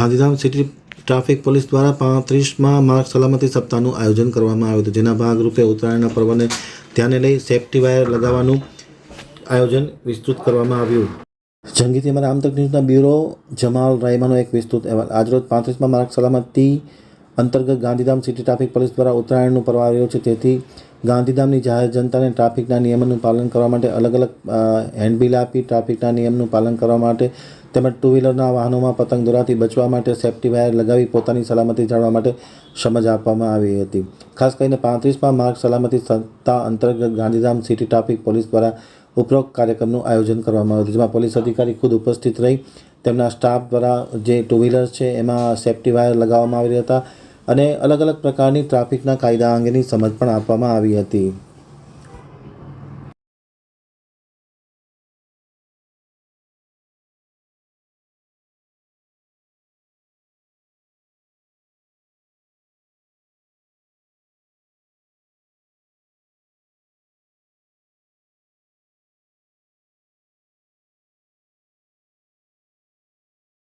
Gandhidham city traffic police દ્વારા 35મા માર્ગ સલામતી સપ્તાહનું આયોજન કરવામાં આવ્યું હતું, જેના ભાગરૂપે ઉત્તરાયણના પર્વને ધ્યાને લઈ સેફ્ટી વાયર લગાવવાનું આયોજન વિસ્તૃત કરવામાં આવ્યું. જંગીથી અમારા આમતક ન્યૂઝના બ્યુરો જમાલ રાયમાનો એક વિસ્તૃત અહેવાલ. આજરોજ 35મા માર્ગ સલામતી અંતર્ગત ગાંધીધામ સિટી ટ્રાફિક પોલીસ દ્વારા ઉત્તરાયણનું પર્વ આવ્યો છે, તેથી ગાંધીધામની જાહેર જનતાને ટ્રાફિકના નિયમોનું પાલન કરવા માટે અલગ અલગ હેન્ડબિલ આપી ટ્રાફિકના નિયમનું પાલન કરવા માટે તેમજ ટુ વ્હીલરના વાહનોમાં પતંગ દોરાથી બચવા માટે સેફ્ટી વાયર લગાવી પોતાની સલામતી જાળવવા માટે સમજ આપવામાં આવી હતી. ખાસ કરીને 35મા માર્ગ સલામતી સપ્તાહ અંતર્ગત ગાંધીધામ સિટી ટ્રાફિક પોલીસ દ્વારા ઉપરોક્ત કાર્યક્રમનું આયોજન કરવામાં આવ્યું હતું, જેમાં પોલીસ અધિકારી ખુદ ઉપસ્થિત રહી તેમના સ્ટાફ દ્વારા જે ટુ વ્હીલર છે એમાં સેફ્ટી વાયર લગાવવામાં આવી હતા અને અલગ અલગ પ્રકારની ટ્રાફિકના કાયદા અંગેની સમજ પણ આપવામાં આવી હતી.